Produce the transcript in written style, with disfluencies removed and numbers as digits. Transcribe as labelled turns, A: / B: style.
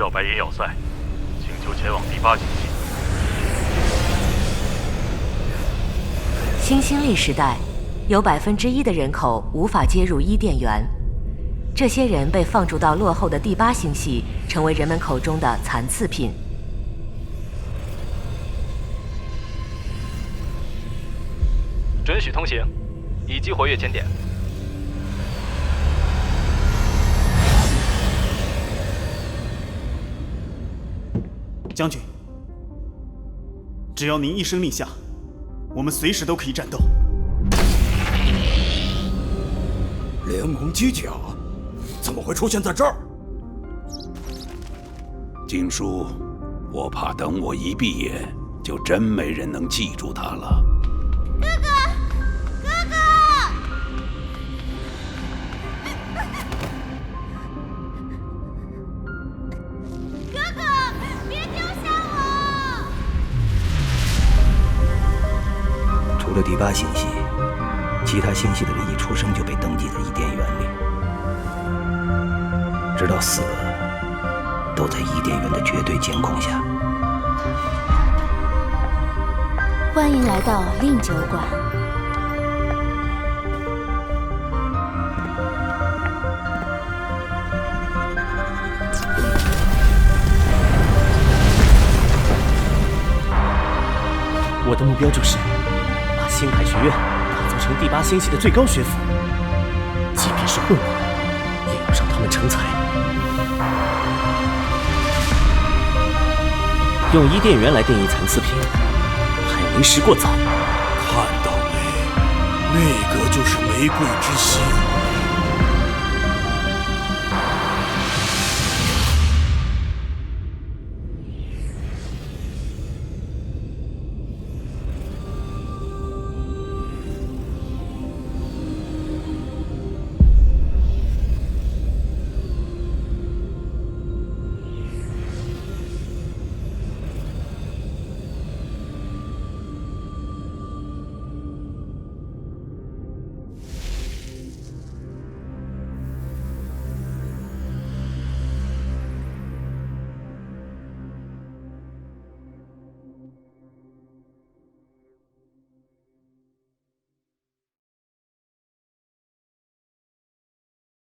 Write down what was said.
A: 召白银要塞，请求前往第8星系。
B: 新兴历时代，有1%的人口无法接入伊甸园，这些人被放逐到落后的第8星系，成为人们口中的残次品。
C: 准许通行，已激活跃潜点。
D: 将军，只要您一声令下，我们随时都可以战斗。
E: 联盟机甲怎么会出现在这儿？
F: 经叔，我怕等我一闭眼，就真没人能记住他了。
G: 哥哥，哥哥！哥哥，别丢下我！
H: 除了第8星系，其他星系的人一出生就被登记在伊甸园里，直到死都在伊甸园的绝对监控下。
I: 欢迎来到令酒馆。
J: 我的目标就是把星海学院打造成第8星系的最高学府，即便是混混，也要让他们成才。用伊甸园来定义残次品，还为时过早。
E: 看到没？那个就是玫瑰之心。